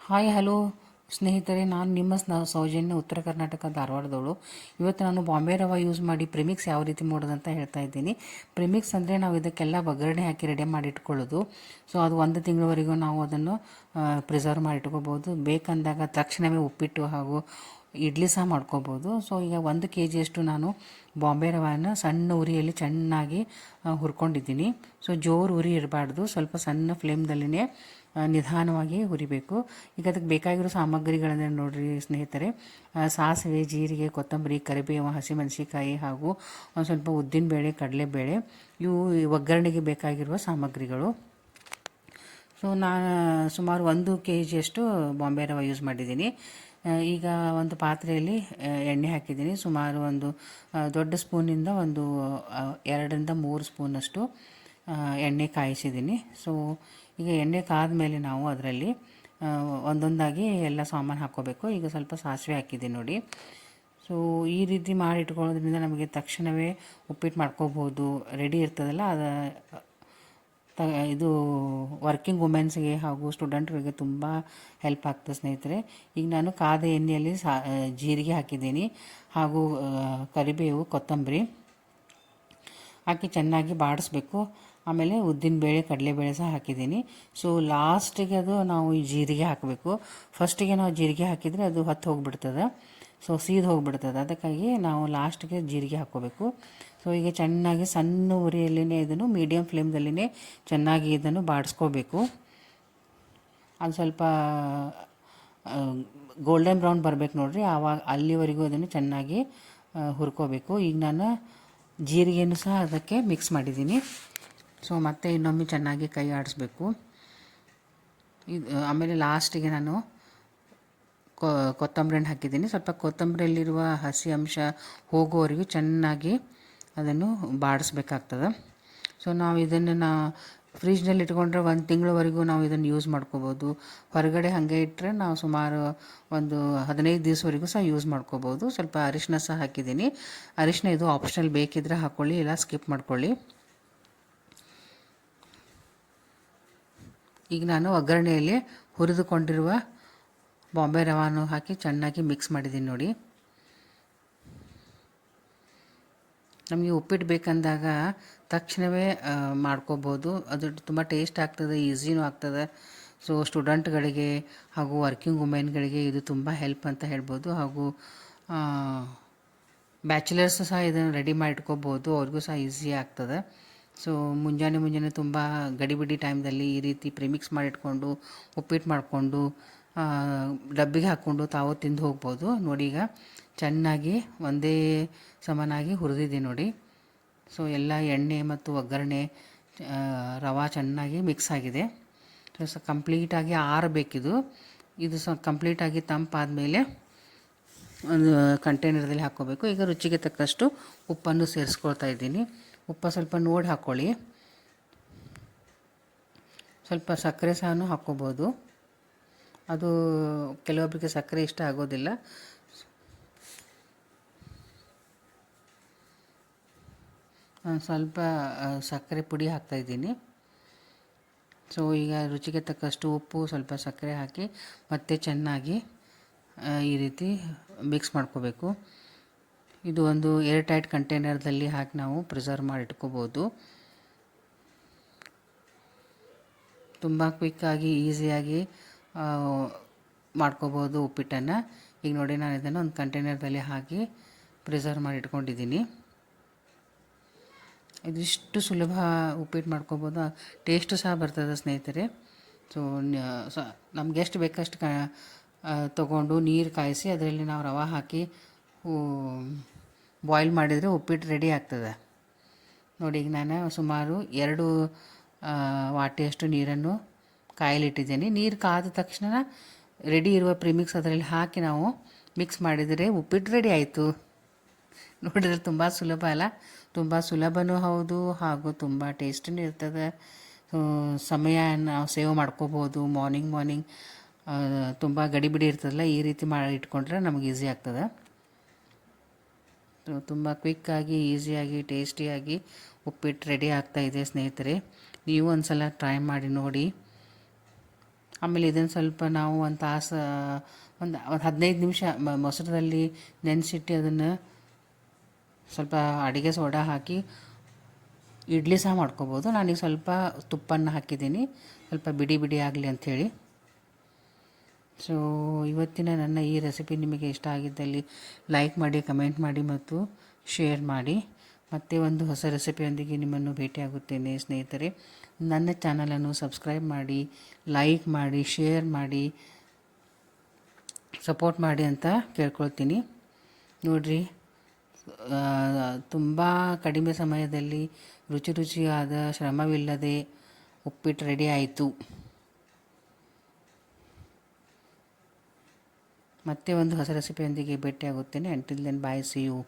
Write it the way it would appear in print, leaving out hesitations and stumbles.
Hi hello ಸ್ನೇಹಿತರೆ, ನಾನು ನಿಮ್ಮ ಸೌಜನ್ಯ, ಉತ್ತರ ಕರ್ನಾಟಕ ಧಾರವಾಡದವಳು. ಇವತ್ತು ನಾನು ಬಾಂಬೆ ರವೆ ಯೂಸ್ ಮಾಡಿ ಪ್ರಿಮಿಕ್ಸ್ ಯಾವ ರೀತಿ ಮಾಡೋದಂತ ಹೇಳ್ತಾ ಇದ್ದೀನಿ. ಪ್ರಿಮಿಕ್ಸ್ ಅಂದರೆ ನಾವು ಇದಕ್ಕೆಲ್ಲ ಒಗ್ಗರಣೆ ಹಾಕಿ ರೆಡಿ ಮಾಡಿ ಇಟ್ಕೊಳ್ಳೋದು. ಸೊ ಅದು 1 ತಿಂಗಳವರೆಗೂ ನಾವು ಅದನ್ನು ಪ್ರಿಸರ್ವ್ ಮಾಡಿ ಇಟ್ಕೋಬೋದು. ಬೇಕಂದಾಗ ತಕ್ಷಣವೇ ಉಪ್ಪಿಟ್ಟು ಹಾಗೂ ಇಡ್ಲಿ ಸಹ ಮಾಡ್ಕೋಬೋದು. ಸೊ ಈಗ 1 kg ನಾನು ಬಾಂಬೆ ರವೆನ ಸಣ್ಣ ಉರಿಯಲ್ಲಿ ಚೆನ್ನಾಗಿ ಹುರ್ಕೊಂಡಿದ್ದೀನಿ. ಸೊ ಜೋರು ಉರಿ ಇರಬಾರ್ದು, ಸ್ವಲ್ಪ ಸಣ್ಣ ಫ್ಲೇಮ್ದಲ್ಲಿನೇ ನಿಧಾನವಾಗಿ ಹುರಿಬೇಕು. ಈಗ ಅದಕ್ಕೆ ಬೇಕಾಗಿರೋ ಸಾಮಗ್ರಿಗಳಂದರೆ ನೋಡಿರಿ ಸ್ನೇಹಿತರೆ, ಸಾಸಿವೆ, ಜೀರಿಗೆ, ಕೊತ್ತಂಬರಿ, ಕರಿಬೇವು, ಹಸಿಮೆಣಸಿಕಾಯಿ ಹಾಗೂ ಒಂದು ಸ್ವಲ್ಪ ಉದ್ದಿನಬೇಳೆ, ಕಡಲೆಬೇಳೆ, ಇವು ಒಗ್ಗರಣೆಗೆ ಬೇಕಾಗಿರುವ ಸಾಮಗ್ರಿಗಳು. ಸೊ ನಾನು ಸುಮಾರು 1 kg ಬಾಂಬೆ ರವೆ ಯೂಸ್ ಮಾಡಿದ್ದೀನಿ. ಈಗ ಒಂದು ಪಾತ್ರೆಯಲ್ಲಿ ಎಣ್ಣೆ ಹಾಕಿದ್ದೀನಿ. ಸುಮಾರು ಒಂದು ದೊಡ್ಡ ಸ್ಪೂನಿಂದ ಒಂದು 2 ರಿಂದ 3 ಸ್ಪೂನಷ್ಟು ಎಣ್ಣೆ ಕಾಯಿಸಿದ್ದೀನಿ. ಸೊ ಈಗ ಎಣ್ಣೆ ಕಾದ್ಮೇಲೆ ನಾವು ಅದರಲ್ಲಿ ಒಂದೊಂದಾಗಿ ಎಲ್ಲ ಸಾಮಾನು ಹಾಕ್ಕೋಬೇಕು. ಈಗ ಸ್ವಲ್ಪ ಸಾಸಿವೆ ಹಾಕಿದ್ದೀನಿ ನೋಡಿ. ಸೊ ಈ ರೀತಿ ಮಾಡಿ ಇಟ್ಕೊಳ್ಳೋದ್ರಿಂದ ನಮಗೆ ತಕ್ಷಣವೇ ಉಪ್ಪಿಟ್ಟು ಮಾಡ್ಕೋಬೋದು. ರೆಡಿ ಇರ್ತದಲ್ಲ, ಇದು ವರ್ಕಿಂಗ್ ವುಮೆನ್ಸ್ಗೆ ಹಾಗೂ ಸ್ಟೂಡೆಂಟ್ಗಳಿಗೆ ತುಂಬ ಹೆಲ್ಪ್ ಆಗ್ತದೆ ಸ್ನೇಹಿತರೆ. ಈಗ ನಾನು ಕಾದ ಎಣ್ಣೆಯಲ್ಲಿ ಜೀರಿಗೆ ಹಾಕಿದ್ದೀನಿ ಹಾಗೂ ಕರಿಬೇವು, ಕೊತ್ತಂಬರಿ ಹಾಕಿ ಚೆನ್ನಾಗಿ ಬಾಡಿಸ್ಬೇಕು. ಆಮೇಲೆ ಉದ್ದಿನಬೇಳೆ, ಕಡಲೆಬೇಳೆ ಸಹ ಹಾಕಿದ್ದೀನಿ. ಸೊ ಲಾಸ್ಟಿಗೆ ಅದು ನಾವು ಈ ಜೀರಿಗೆ ಹಾಕಬೇಕು. ಫಸ್ಟಿಗೆ ನಾವು ಜೀರಿಗೆ ಹಾಕಿದರೆ ಅದು ಹೊತ್ತು ಹೋಗಿಬಿಡ್ತದೆ, ಸೊ ಸೀದು ಹೋಗಿಬಿಡ್ತದೆ. ಅದಕ್ಕಾಗಿ ನಾವು ಲಾಸ್ಟಿಗೆ ಜೀರಿಗೆ ಹಾಕ್ಕೋಬೇಕು. ಸೊ ಈಗ ಚೆನ್ನಾಗಿ ಸಣ್ಣ ಉರಿಯಲ್ಲಿನೇ ಇದನ್ನು ಮೀಡಿಯಮ್ ಫ್ಲೇಮ್ದಲ್ಲಿನೇ ಚೆನ್ನಾಗಿ ಇದನ್ನು ಬಾಡಿಸ್ಕೋಬೇಕು. ಅದು ಸ್ವಲ್ಪ ಗೋಲ್ಡನ್ ಬ್ರೌನ್ ಬರಬೇಕು ನೋಡಿರಿ, ಆವಾಗ ಅಲ್ಲಿವರೆಗೂ ಅದನ್ನು ಚೆನ್ನಾಗಿ ಹುರ್ಕೋಬೇಕು. ಈಗ ನಾನು ಜೀರಿಗೆನೂ ಸಹ ಅದಕ್ಕೆ ಮಿಕ್ಸ್ ಮಾಡಿದ್ದೀನಿ. ಸೊ ಮತ್ತೆ ಇನ್ನೊಮ್ಮೆ ಚೆನ್ನಾಗಿ ಕೈ ಆಡಿಸ್ಬೇಕು. ಆಮೇಲೆ ಲಾಸ್ಟಿಗೆ ನಾನು ಕೊತ್ತಂಬರಿ ಹಣ್ಣು ಹಾಕಿದ್ದೀನಿ. ಸ್ವಲ್ಪ ಕೊತ್ತಂಬರಿಯಲ್ಲಿರುವ ಹಸಿ ಅಂಶ ಹೋಗುವವರೆಗೂ ಚೆನ್ನಾಗಿ ಅದನ್ನು ಬಾಡಿಸ್ಬೇಕಾಗ್ತದೆ. ಸೊ ನಾವು ಇದನ್ನು ಫ್ರಿಜ್ನಲ್ಲಿ ಇಟ್ಕೊಂಡ್ರೆ 1 ತಿಂಗಳವರೆಗೂ ನಾವು ಇದನ್ನು ಯೂಸ್ ಮಾಡ್ಕೋಬೋದು. ಹೊರಗಡೆ ಹಾಗೆ ಇಟ್ಟರೆ ನಾವು ಸುಮಾರು ಒಂದು 15 ದಿವಸವರೆಗೂ ಸಹ ಯೂಸ್ ಮಾಡ್ಕೋಬೋದು. ಸ್ವಲ್ಪ ಅರಿಶಿನ ಸಹ ಹಾಕಿದ್ದೀನಿ. ಅರಿಶಿನ ಇದು ಆಪ್ಷನಲ್, ಬೇಕಿದ್ದರೆ ಹಾಕ್ಕೊಳ್ಳಿ, ಇಲ್ಲ ಸ್ಕಿಪ್ ಮಾಡ್ಕೊಳ್ಳಿ. ಈಗ ನಾನು ಒಗ್ಗರಣೆಯಲ್ಲಿ ಹುರಿದುಕೊಂಡಿರುವ ಬಾಂಬೆ ರವಾನು ಹಾಕಿ ಚೆನ್ನಾಗಿ ಮಿಕ್ಸ್ ಮಾಡಿದ್ದೀನಿ ನೋಡಿ. ನಮಗೆ ಉಪ್ಪಿಟ್ಟು ಬೇಕಂದಾಗ ತಕ್ಷಣವೇ ಮಾಡ್ಕೋಬೋದು. ಅದು ತುಂಬ ಟೇಸ್ಟ್ ಆಗ್ತದೆ, ಈಸಿನೂ ಆಗ್ತದೆ. ಸೊ ಸ್ಟೂಡೆಂಟ್ಗಳಿಗೆ ಹಾಗೂ ವರ್ಕಿಂಗ್ ವುಮೆನ್ಗಳಿಗೆ ಇದು ತುಂಬ ಹೆಲ್ಪ್ ಅಂತ ಹೇಳ್ಬೋದು. ಹಾಗೂ ಬ್ಯಾಚುಲರ್ಸ್ ಸಹ ಇದನ್ನು ರೆಡಿ ಮಾಡಿ ಇಟ್ಕೋಬೋದು, ಅವ್ರಿಗೂ ಸಹ ಈಸಿ ಆಗ್ತದೆ. ಸೊ ಮುಂಜಾನೆ ತುಂಬ ಗಡಿಬಿಡಿ ಟೈಮ್ದಲ್ಲಿ ಈ ರೀತಿ ಪ್ರಿಮಿಕ್ಸ್ ಮಾಡಿಟ್ಕೊಂಡು ಉಪ್ಪಿಟ್ಟು ಮಾಡಿಕೊಂಡು ಡಬ್ಬಿಗೆ ಹಾಕ್ಕೊಂಡು ತಾವು ತಿಂದು ಹೋಗ್ಬೋದು. ನೋಡಿ, ಈಗ ಚೆನ್ನಾಗಿ ಒಂದೇ ಸಮನಾಗಿ ಹುರಿದಿದೆ ನೋಡಿ. ಸೊ ಎಲ್ಲ ಎಣ್ಣೆ ಮತ್ತು ಒಗ್ಗರಣೆ, ರವೆ ಚೆನ್ನಾಗಿ ಮಿಕ್ಸ್ ಆಗಿದೆ. ಸೊ ಕಂಪ್ಲೀಟಾಗಿ ಆರಬೇಕಿದು. ಇದು ಕಂಪ್ಲೀಟಾಗಿ ತಂಪಾದಮೇಲೆ ಒಂದು ಕಂಟೈನರ್ದಲ್ಲಿ ಹಾಕ್ಕೋಬೇಕು. ಈಗ ರುಚಿಗೆ ತಕ್ಕಷ್ಟು ಉಪ್ಪನ್ನು ಸೇರಿಸ್ಕೊಳ್ತಾ ಇದ್ದೀನಿ. ಉಪ್ಪು ಸ್ವಲ್ಪ ನೋಡಿ ಹಾಕ್ಕೊಳ್ಳಿ. ಸ್ವಲ್ಪ ಸಕ್ಕರೆ ಸಹ ಹಾಕ್ಕೋಬೋದು. ಅದು ಕೆಲವೊಬ್ಬರಿಗೆ ಸಕ್ಕರೆ ಇಷ್ಟ ಆಗೋದಿಲ್ಲ. ಸ್ವಲ್ಪ ಸಕ್ಕರೆ ಪುಡಿ ಹಾಕ್ತಾಯಿದ್ದೀನಿ. ಸೊ ಈಗ ರುಚಿಗೆ ತಕ್ಕಷ್ಟು ಉಪ್ಪು, ಸ್ವಲ್ಪ ಸಕ್ಕರೆ ಹಾಕಿ ಮತ್ತೆ ಚೆನ್ನಾಗಿ ಈ ರೀತಿ ಮಿಕ್ಸ್ ಮಾಡ್ಕೋಬೇಕು. ಇದು ಒಂದು ಏರ್ ಟೈಟ್ ಕಂಟೈನರ್ದಲ್ಲಿ ಹಾಕಿ ನಾವು ಪ್ರಿಸರ್ವ್ ಮಾಡಿ ಇಟ್ಕೋಬೋದು. ತುಂಬ ಕ್ವಿಕ್ಕಾಗಿ ಈಸಿಯಾಗಿ ಮಾಡ್ಕೋಬೋದು ಉಪ್ಪಿಟ್ಟನ್ನು. ಈಗ ನೋಡಿ, ನಾನು ಇದನ್ನು ಒಂದು ಕಂಟೈನರ್ದಲ್ಲಿ ಹಾಕಿ ಪ್ರಿಸರ್ವ್ ಮಾಡಿ ಇಟ್ಕೊಂಡಿದ್ದೀನಿ. ಇದಿಷ್ಟು ಸುಲಭ ಉಪ್ಪಿಟ್ಟು ಮಾಡ್ಕೋಬೋದು, ಟೇಸ್ಟು ಸಹ ಬರ್ತದೆ ಸ್ನೇಹಿತರೆ. ಸೊ ನಮ್ಗೆ ಎಷ್ಟು ಬೇಕಷ್ಟು ತೊಗೊಂಡು ನೀರು ಕಾಯಿಸಿ ಅದರಲ್ಲಿ ನಾವು ರವೆ ಹಾಕಿ ಬಾಯ್ಲ್ ಮಾಡಿದರೆ ಉಪ್ಪಿಟ್ಟು ರೆಡಿ ಆಗ್ತದೆ ನೋಡಿ. ಈಗ ನಾನು ಸುಮಾರು 2 ವಾಟಿಯಷ್ಟು ನೀರನ್ನು ಕಾಯಲಿಟ್ಟಿದ್ದೇನೆ. ನೀರು ಕಾದ ತಕ್ಷಣ ರೆಡಿ ಇರುವ ಪ್ರಿಮಿಕ್ಸ್ ಅದರಲ್ಲಿ ಹಾಕಿ ನಾವು ಮಿಕ್ಸ್ ಮಾಡಿದರೆ ಉಪ್ಪಿಟ್ಟು ರೆಡಿ ಆಯಿತು. ನೋಡಿದ್ರೆ ತುಂಬ ಸುಲಭ ಅಲ್ಲ? ತುಂಬ ಸುಲಭವೂ ಹೌದು, ಹಾಗೂ ತುಂಬ ಟೇಸ್ಟೂ ಇರ್ತದೆ. ಸಮಯ ನಾವು ಸೇವ್ ಮಾಡ್ಕೋಬೋದು. ಮಾರ್ನಿಂಗ್ ತುಂಬ ಗಡಿಬಿಡಿ ಇರ್ತದಲ್ಲ, ಈ ರೀತಿ ಮಾಡಿ ಇಟ್ಕೊಂಡ್ರೆ ನಮಗೆ ಈಸಿ ಆಗ್ತದೆ. ತುಂಬ ಕ್ವಿಕ್ಕಾಗಿ, ಈಸಿಯಾಗಿ, ಟೇಸ್ಟಿಯಾಗಿ ಉಪ್ಪಿಟ್ಟು ರೆಡಿ ಆಗ್ತಾಯಿದೆ ಸ್ನೇಹಿತರೆ. ನೀವು ಒಂದು ಸಲ ಟ್ರೈ ಮಾಡಿ ನೋಡಿ. ಆಮೇಲೆ ಇದನ್ನು ಸ್ವಲ್ಪ ನಾವು ಒಂದು ತಾಸು ಒಂದು 15 ನಿಮಿಷ ಮೊಸರಲ್ಲಿ ನೆನೆಸಿಟ್ಟು ಅದನ್ನು ಸ್ವಲ್ಪ ಅಡುಗೆ ಸೋಡಾ ಹಾಕಿ ಇಡ್ಲಿ ಸಹ ಮಾಡ್ಕೋಬೋದು. ನಾನೀಗ ಸ್ವಲ್ಪ ತುಪ್ಪನ ಹಾಕಿದ್ದೀನಿ, ಸ್ವಲ್ಪ ಬಿಡಿ ಬಿಡಿ ಆಗಲಿ ಅಂಥೇಳಿ. ಸೊ ಇವತ್ತಿನ ನನ್ನ ಈ ರೆಸಿಪಿ ನಿಮಗೆ ಇಷ್ಟ ಆಗಿದ್ದಲ್ಲಿ ಲೈಕ್ ಮಾಡಿ, ಕಮೆಂಟ್ ಮಾಡಿ ಮತ್ತು ಶೇರ್ ಮಾಡಿ. ಮತ್ತೆ ಒಂದು ಹೊಸ ರೆಸಿಪಿಯೊಂದಿಗೆ ನಿಮ್ಮನ್ನು ಭೇಟಿಯಾಗುತ್ತೇನೆ ಸ್ನೇಹಿತರೆ. ನನ್ನ ಚಾನಲನ್ನು ಸಬ್ಸ್ಕ್ರೈಬ್ ಮಾಡಿ, ಲೈಕ್ ಮಾಡಿ, ಶೇರ್ ಮಾಡಿ, ಸಪೋರ್ಟ್ ಮಾಡಿ ಅಂತ ಕೇಳ್ಕೊಳ್ತೀನಿ. ನೋಡಿರಿ, ತುಂಬ ಕಡಿಮೆ ಸಮಯದಲ್ಲಿ ರುಚಿಯಾದ ಶ್ರಮವಿಲ್ಲದೆ ಉಪ್ಪಿಟ್ಟು ರೆಡಿ ಆಯಿತು. ಮತ್ತೆ ಒಂದು ಹೊಸ ರೆಸಿಪಿಯೊಂದಿಗೆ ಭೇಟಿಯಾಗುತ್ತೇನೆ. Until then bye, see you.